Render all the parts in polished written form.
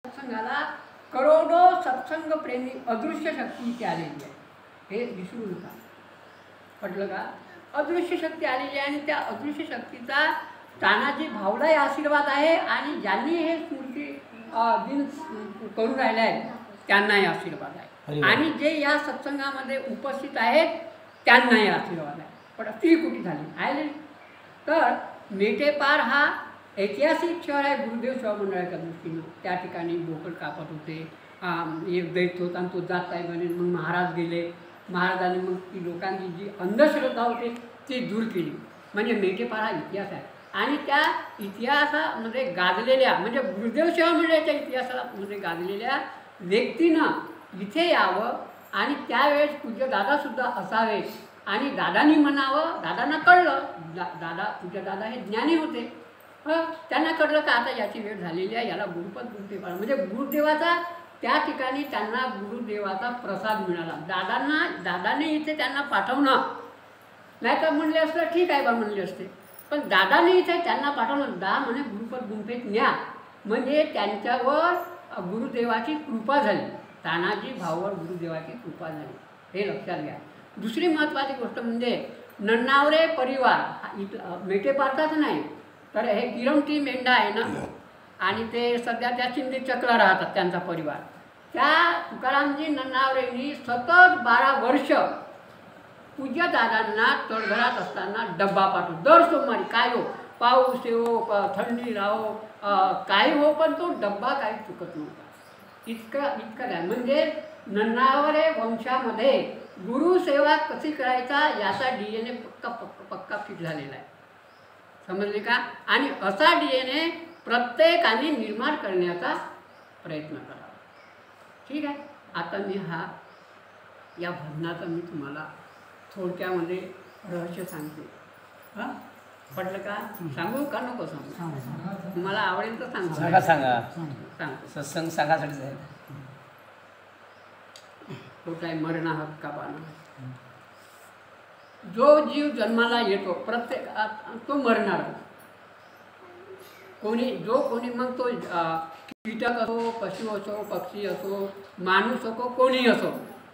सत्संगाला करोडो सत्संग प्रेमी अदृश्य शक्ती इथे आलेली आहे, हे विसरू नका. पटलं का? अदृश्य शक्ती आलेली आहे आणि त्या अदृश्य शक्तीचा तानाजी भावलाही आशीर्वाद आहे आणि ज्यांनी हे स्मृती दिन करून राहिले आहेत त्यांनाही आशीर्वाद आहे आणि जे या सत्संगामध्ये उपस्थित आहेत त्यांनाही आशीर्वाद आहे. पण ती कुठे झाली आहे. तर मेटेपार हा ऐतिहासिक शहर आहे गुरुदेव सेवा मंडळाच्या दृष्टीनं. त्या ठिकाणी बोकड कापत होते, एक दैत होता आणि तो जात आहे म्हणे. मग महाराज गेले, महाराजांनी मग ती लोकांची जी अंधश्रद्धा होती ती दूर केली. म्हणजे मेटेपार हा इतिहास आहे आणि त्या इतिहासामध्ये गाजलेल्या म्हणजे गुरुदेव सेवा मंडळाच्या इतिहासामध्ये गाजलेल्या व्यक्तीनं इथे यावं आणि त्यावेळेस पूज्य दादासुद्धा असावे आणि दादांनी म्हणावं. दादांना कळलं, दादा पूज्य दादा हे ज्ञानी होते. त्यांना कळलं का आता याची वेळ झालेली आहे, याला गुरुपद गुरुदेव म्हणजे गुरुदेवाचा त्या ठिकाणी त्यांना गुरुदेवाचा प्रसाद मिळाला. दादाने इथे त्यांना पाठवणं नाही तर म्हणले असलं ठीक आहे बा म्हणले असते, पण दादाने इथे त्यांना पाठवलं. म्हणे गुरुपद गुंफेत न्या म्हणजे त्यांच्यावर गुरुदेवाची कृपा झाली. तानाजी भाऊवर गुरुदेवाची कृपा झाली, हे लक्षात घ्या. दुसरी महत्त्वाची गोष्ट म्हणजे नन्नावरे परिवार मेटेपारचाच नाही तर हे किरमटी मेंढा आहे ना आणि ते सध्या त्या चिंदी चक्र राहतात त्यांचा परिवार. त्या तुकारामजी नन्नावरेंनी सतत 12 वर्ष पूज्य दादांना तळघरात असताना डब्बा पाठवतो. दर सोमवारी काय हो, पाऊस येवो थंडी राहो काही हो, पण तो डब्बा काही चुकत नव्हता. इतकं काय म्हणजे नन्नावरे वंशामध्ये गुरुसेवा कशी करायचा याचा DNA पक्का फिट झालेला आहे. समजले का? आणि असा DNA प्रत्येकाने निर्माण करण्याचा प्रयत्न करावा. ठीक आहे. आता मी या भजनाचं मी तुम्हाला थोडक्यामध्ये रहस्य सांगते. हां, पटलं का? सांगू का नको सांगू? मला आवडेल तर सांगू. सांगा. सत्संग सांगासाठीच आहे. तो काय मरणा हक्का बाना. जो जीव जन्माला येतो प्रत्येक तो मरणार. कोणी मग तो कीटक असो, पशु असो, पक्षी असो, माणूस असो, कोणी असो,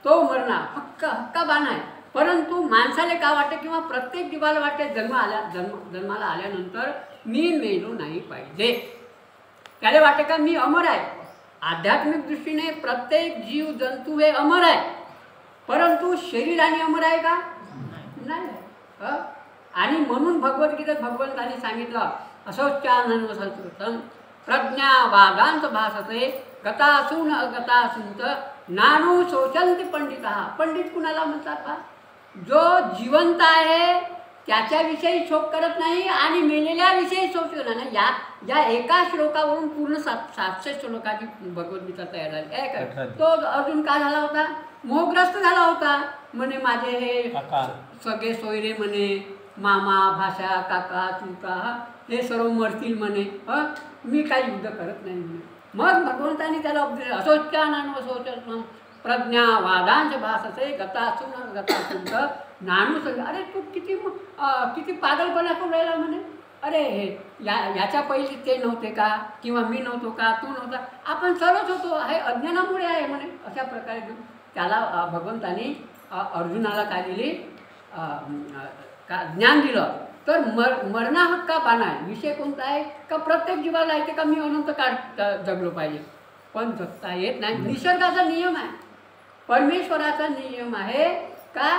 तो मरणार. हक्का बाना आहे. परंतु माणसाला का वाटते किंवा प्रत्येक जीवाला वाटते जन्माला आल्यानंतर मी मेलो नाही पाहिजे. त्याला वाटते का मी अमर आहे. आध्यात्मिक दृष्टीने प्रत्येक जीव जंतू हे अमर आहे, परंतु शरीराने अमर आहे का? नाही. आणि म्हणून भगवद्गीतेत भगवंतांनी सांगितलं असोच्चानन प्रज्ञा वादांत भासते गतासून अगतासूंत नानू शोचंती पंडित. पंडित कुणाला म्हणतात का? जो जिवंत आहे त्याच्याविषयी शोक करत नाही आणि मेलेल्याविषयी शोक करत नाही. या एका श्लोकावरून पूर्ण 700 श्लोकाची भगवद्गीता तयार झाली आहे. तो अर्जुन का झाला होता? मोहग्रस्त झाला होता. म्हणे माझे हे सगळे सोयरे म्हणे मामा भाषा काका चुका हे सर्व मरतील म्हणे, मी काही युद्ध करत नाही म्हणे. मग भगवंतांनी त्याला उपदेश असोच्चानन वसोचन प्रज्ञा वादांश भासते गतासून गतासूंत नानू सगळं. अरे तू किती पागलपणा करून राहिला म्हणे. अरे याच्या पहिले ते नव्हते का किंवा मी नव्हतो का, तू नव्हता, आपण सर्वच होतो, हे अज्ञानामुळे आहे म्हणे. अशा प्रकारे त्याला भगवंतांनी अर्जुनाला काय दिली? ज्ञान दिलं. तर मरणा हक्का बाना आहे. विषय कोणता आहे का प्रत्येक जीवाला येते का मी अनंत काळ जगलो पाहिजे, पण जगता येत नाही. निसर्गाचा नियम आहे, परमेश्वराचा नियम आहे का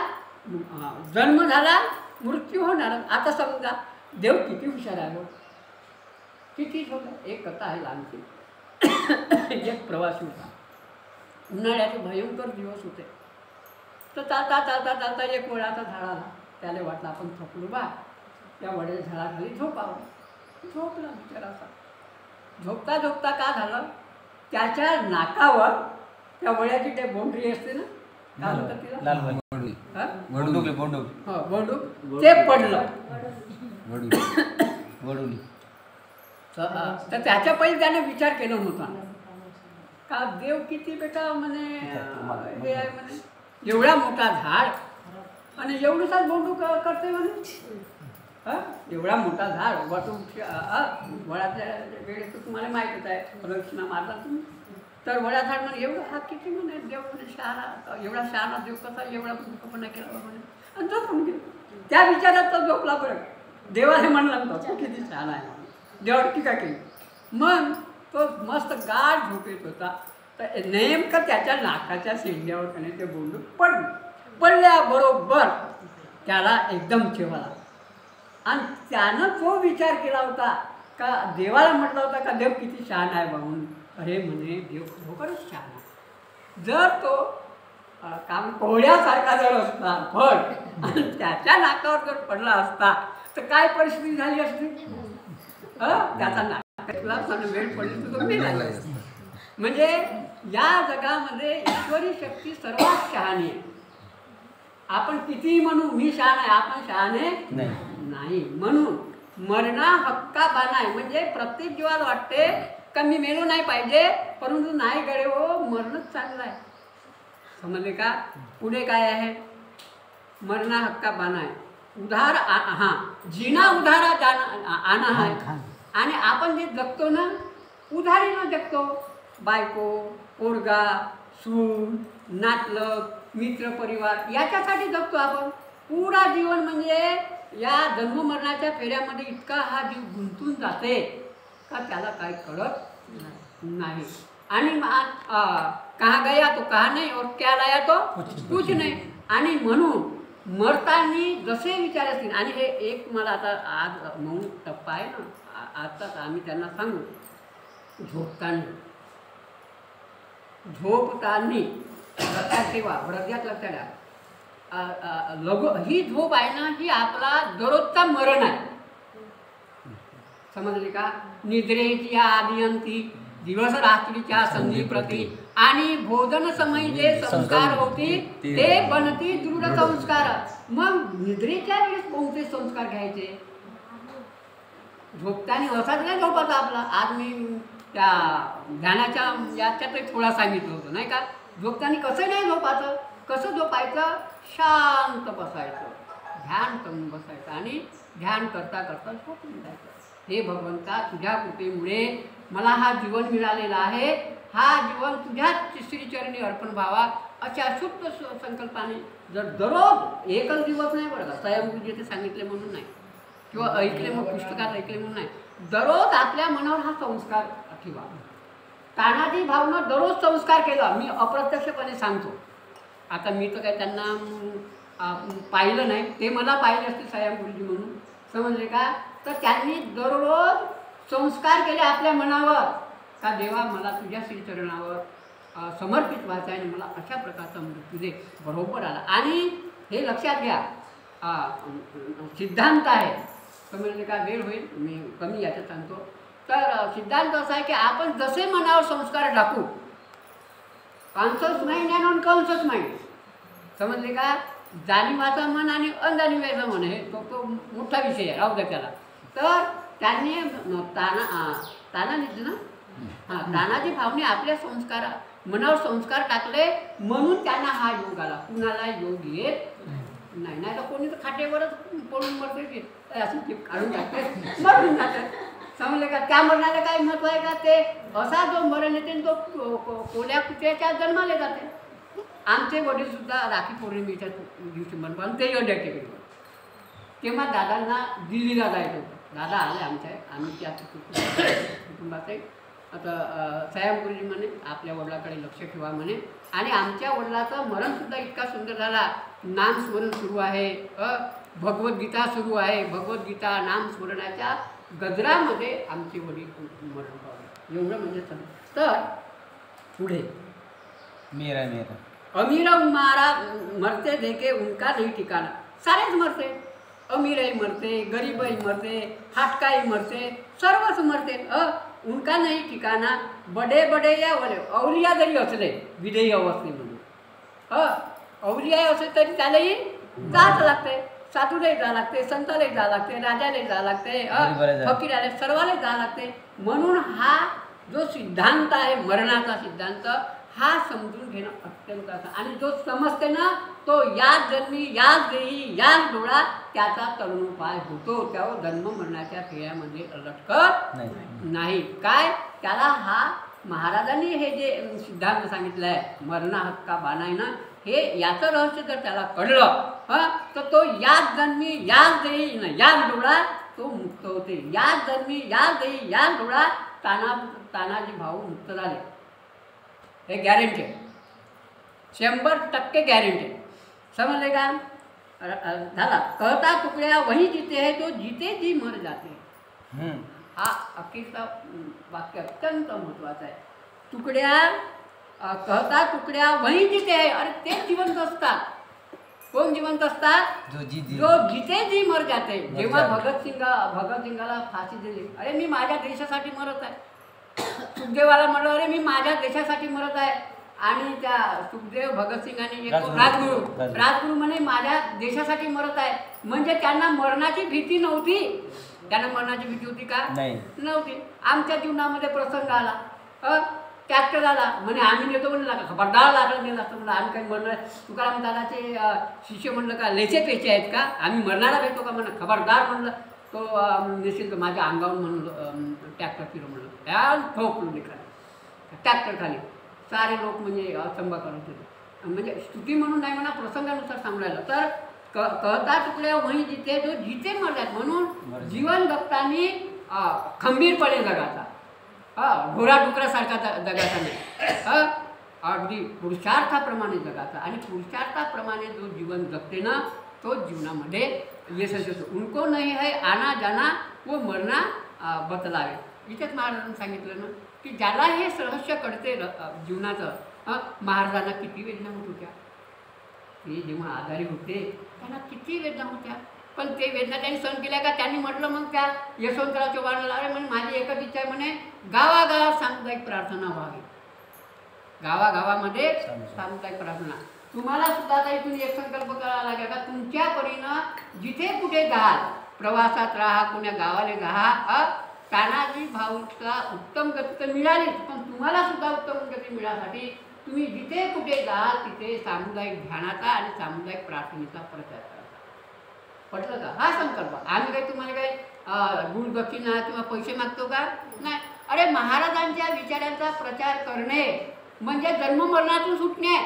जन्म झाला मृत्यू होणार. आता समजा देव किती हुशार आहे, किती होता. एक कथा आहे लहानची. एक प्रवासी होता. उन्हाळ्याचे भयंकर दिवस होते. तर चालता एक वडाचा झाड आला. त्याला वाटलं आपण थकलो बा, त्या वड्याच्या झाडाखाली झोपावं. झोपला बिचाराचा. झोपता का झालं, त्याच्या नाकावर त्या वड्याची ते बोंडरी असते ना, काय म्हणतात तिला? बोंडूक ते पडलं. तर त्याच्या पहिले त्याने विचार केला नव्हता का देव किती बेटा म्हणे हे आहे म्हणे, एवढा मोठा झाड आणि एवढंसाच बोंडूक करते म्हणे. एवढा मोठा झाड वटवृक्ष वडाच्या वेळेस तुम्हाला माहीतच आहे प्रदक्षिणा मारला तुम्ही तर वडा झाड म्हणे एवढं हा किती म्हणे देव म्हणे शहाणा एवढा शहाणा देव कसा एवढा मूर्खपणा केला म्हणे आणि झोपून गेला त्या विचारात तो झोपला बरं देवाने म्हणलं तो किती शहाणा आहे देवावर टीका केली मग तो मस्त गाढ झोपेत होता तर नेमकं त्याच्या नाकाच्या शेंड्यावर त्याने ते बोलून पडल्याबरोबर त्याला एकदम ठेवाला आणि त्यानं जो विचार केला होता का देवाला म्हटलं होता का देव किती शहाण आहे म्हणून अरे म्हणे देव खरोखरच शहाण आहे जर तो काम कोहळ्यासारखा जर असता फळ आणि त्याच्या नाकावर जर पडला असता तर काय परिस्थिती झाली असती त्याचा नाकाला वेळ पडली तर तो मेला म्हणजे या जगामध्ये ईश्वरी शक्ती सर्वात शहाणी आहे आपण कितीही म्हणू मी शहाण आहे आपण शहाणे नाही म्हणून मरणा हक्का बानाय म्हणजे प्रत्येक जीवाला वाटते का मी मेलो नाही पाहिजे परंतु नाही गडे हो मरणच चांगलं आहे समजले का पुढे काय आहे मरणा हक्का बानाय उधार हां जिना उधारा जाना आना आहे आणि आपण जे जगतो ना उधारीनं जगतो बायको पोरगा सून नातलग मित्र परिवार याच्यासाठी जगतो आपण पुरा जीवन म्हणजे या जन्ममरणाच्या फेऱ्यामध्ये इतका हा जीव गुंतून जाते का त्याला काय कळत नाही आणि कहा गया तो कहा नाही और क्या लाया तो कुछ नाही आणि म्हणून मरतानी जसे विचार असतील आणि हे एक मला आता आज 9 टप्पा आहे ना आताच आम्ही त्यांना सांगू झोपतानी लक्षात ठेवा हृदयात लक्षात ठेवा लघु ही झोप आहे ना ही आपला दररोजचा मरण आहे समजले का निद्रेची आदियंती दिवस रात्रीच्या संधी प्रती आणि भोजन समय जे संस्कार होती ते बनती दृढ संस्कार मग निद्रेच्या वेळेस कोणते संस्कार घ्यायचे झोपताना असाच नाही झोपायचा आपला आज मी त्या ध्यानाच्या याच्यात थोडा सांगितलं होतं नाही का झोपताना कसं नाही झोपायचं कसं झोपायचं शांत बसायचं ध्यान करून बसायचं आणि ध्यान करता करता झोपून जायचं हे भगवंता तुझ्या कृपेमुळे मला हा जीवन मिळालेला आहे हा जीवन तुझ्याच श्रीचरणी अर्पण व्हावा अशा शुद्ध संकल्पाने जर दररोज एकच दिवस नाही बरं का स्वयंभू ते सांगितले म्हणून नाही किंवा ऐकले मग पुस्तकात ऐकले म्हणून नाही दररोज आपल्या मनावर हा संस्कार ठेवा तानाजी भावना दररोज संस्कार केला मी अप्रत्यक्षपणे सांगतो आता मी तर काय त्यांना पाहिलं नाही ते मला पाहिले असते साया गुरुजी म्हणून समजले का तर त्यांनी दररोज संस्कार केले आपल्या मनावर का देवा मला तुझ्या श्रीचरणावर समर्पित व्हायचं आहे आणि मला अशा प्रकारचा मृत्यू दे बरोबर आला आणि हे लक्षात घ्या सिद्धांत आहे समजले का वेळ होईल मी कमी याच्यात सांगतो तर सिद्धांत असा आहे की आपण जसे मनावर संस्कार टाकू कॉन्शियस माइंड आणि अनकॉन्शियस माइंड समजले का जाणीवाचं मन आणि अनजाणीवाचं मन हे तो मोठा विषय आहे राहू द्या त्याला तर त्यांनी तानाजी ना हां तानाजी भावने आपल्या मनावर संस्कार टाकले म्हणून त्यांना हा योग आला कुणाला योग येत नाही तर कोणी तर खाटेवरच पडून मरते असं काढून टाकते मरून जातात समजले का त्या मरणाला काही महत्व आहे का ते असा जो मरण येते तो कोल्या कुत्र्याच्या जन्माले जाते आमचे वडील सुद्धा राखी पौर्णिमेच्या दिवशी म्हणतो ते योग्य केले तेव्हा दादांना दिल्लीला जायचं होतं दादा आले आमच्या आम्ही त्या कुटुंबाचे आता साहेब गुरुजी म्हणे आपल्या वडिलाकडे लक्ष ठेवा म्हणे आणि आमच्या वडिलाचं मरणसुद्धा इतका सुंदर झाला नामस्मरण सुरू आहे भगवद्गीता सुरू आहे भगवद्गीता नामस्मरणाच्या गजरामध्ये आमचे वडील मरण पावले एवढं म्हणजे तर पुढे मेरा अमीर मारा मरते देखे उनका नहीं ठिकाना सारेच मरते अमीरही मरते गरीबही मरते हाटकाही मरते सर्वच मरते उनका नाही ठिकाणा बडे बडे या अवलिया जरी असले विधेयी अवस्थे म्हणून अवलिया असले तरी त्यालाही जात लागते साधूलाही जा लागते संतालाही जा लागते राजालाही जा लागते फकीराला सर्वालाही जा लागते म्हणून हा जो सिद्धांत आहे मरणाचा सिद्धांत हा समजून घेणं अत्यंत असं, आणि जो समजते ना तो याच जन्मी याच देही याच डोळा त्याचा तरुणोपाय होतो. त्यावर जन्म मरणाच्या फेऱ्यामध्ये लटकत नाही. काय त्याला हा महाराजांनी हे जे सिद्धांत सांगितलं आहे मरणा हक्का बाणायनं, हे याचं रहस्य जर त्याला कळलं तर तो याच जन्मी याच देही ना याच डोळा तो मुक्त होते. याच जन्मी याच देही याच डोळा तानाजी भाऊ मुक्त झाले. हे गॅरंटी आहे, 100% गॅरंटी आहे. समजले का? झाला कहता तुकड्या वही जीते है तो जीते जी मर जाते. हा अखेरचा वाक्य अत्यंत महत्त्वाचं आहे. तुकड्या कहता तुकड्या वही जीते है, अरे ते जिवंत असतात. कोण जिवंत असतात? जो जिते जी मर जाते. जेव्हा भगतसिंगाला फाशी दिली, अरे मी माझ्या देशासाठी मरत आहे. सुखदेवाला म्हणलं अरे मी माझ्या देशासाठी मरत आहे. आणि त्या सुखदेव भगतसिंगांनी एक राजगुरू म्हणे माझ्या देशासाठी मरत आहे. म्हणजे त्यांना मरणाची भीती नव्हती. त्यांना मरणाची भीती होती का? नव्हती. आमच्या जीवनामध्ये प्रसंग आला, ट्रॅक्टर आला म्हणे आम्ही नेतो म्हणलं का खबरदार लागलं नेलं असतं म्हणलं आम्ही काही मरणार. तुकाराम दादाचे शिष्य म्हणलं का लेचे पेचे आहेत का आम्ही मरणारा भेटतो का म्हणलं खबरदार म्हणलं तो नेशील तर माझ्या अंगावर म्हणून ट्रॅक्टर फिरव म्हणलं त्या ठोकलो लेखा ट्रॅक्टर खाली. सारे लोक म्हणजे अचंबा करत होते. म्हणजे स्तुती म्हणून नाही म्हणा प्रसंगानुसार सांगायला. तर कहता तुकड्या वही जिथे जो जिथे मरतात. म्हणून जीवन जगतानी खंबीरपणे जगाचा, ढोराडुकरासारखा जगाचा नाही, अगदी पुरुषार्थाप्रमाणे जगाचा. आणि पुरुषार्थाप्रमाणे जो जीवन जगते ना तो जीवनामध्ये यशस्वी होतो. उनको नाही है आना जाना वो मरना बतलावे. इथेच महाराजांनी सांगितलं ना की ज्याला हे रहस्य कळते जीवनाचं, महाराजांना किती वेदना होत होत्या. ते जेव्हा आजारी होते त्यांना किती वेदना होत्या, पण ते वेदना त्यांनी सहन केल्या का? त्यांनी म्हटलं मग त्या यशवंतराव चव्हाणाला अरे म्हणे माझी एकच इच्छा आहे म्हणे गावागावात सामुदायिक प्रार्थना व्हावी. गावागावामध्ये सामुदायिक प्रार्थना. तुम्हाला सुद्धा आता इथून एक संकल्प करावा लागेल का तुमच्या परीनं जिथे कुठे जाल, प्रवासात राहा, कोण्या गावाला राहा, तानाजी भाऊचा उत्तम गती तर मिळालीच, पण तुम्हाला सुद्धा उत्तम गती मिळासाठी तुम्ही जिथे कुठे जाल तिथे सामुदायिक ध्यानाचा आणि सामुदायिक प्रार्थनेचा प्रचार करा. पटलं का? हा संकल्प. आम्ही काही तुम्हाला काही गुणदक्षिणा किंवा पैसे मागतो का? नाही. अरे महाराजांच्या विचारांचा प्रचार करणे म्हणजे जन्ममरणातून सुटणे.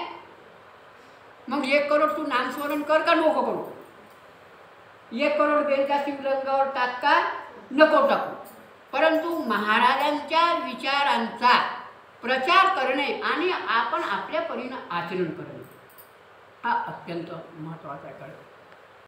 मग 1 करोड तू नामस्मरण कर का नको करू? 1 करोड बेलच्या शिवलिंगावर टाक का नको टाकू? परंतु महाराजांच्या विचारांचा प्रचार करणे आणि आपण आपल्या परीनं आचरण करणे हा अत्यंत महत्त्वाचा आहे.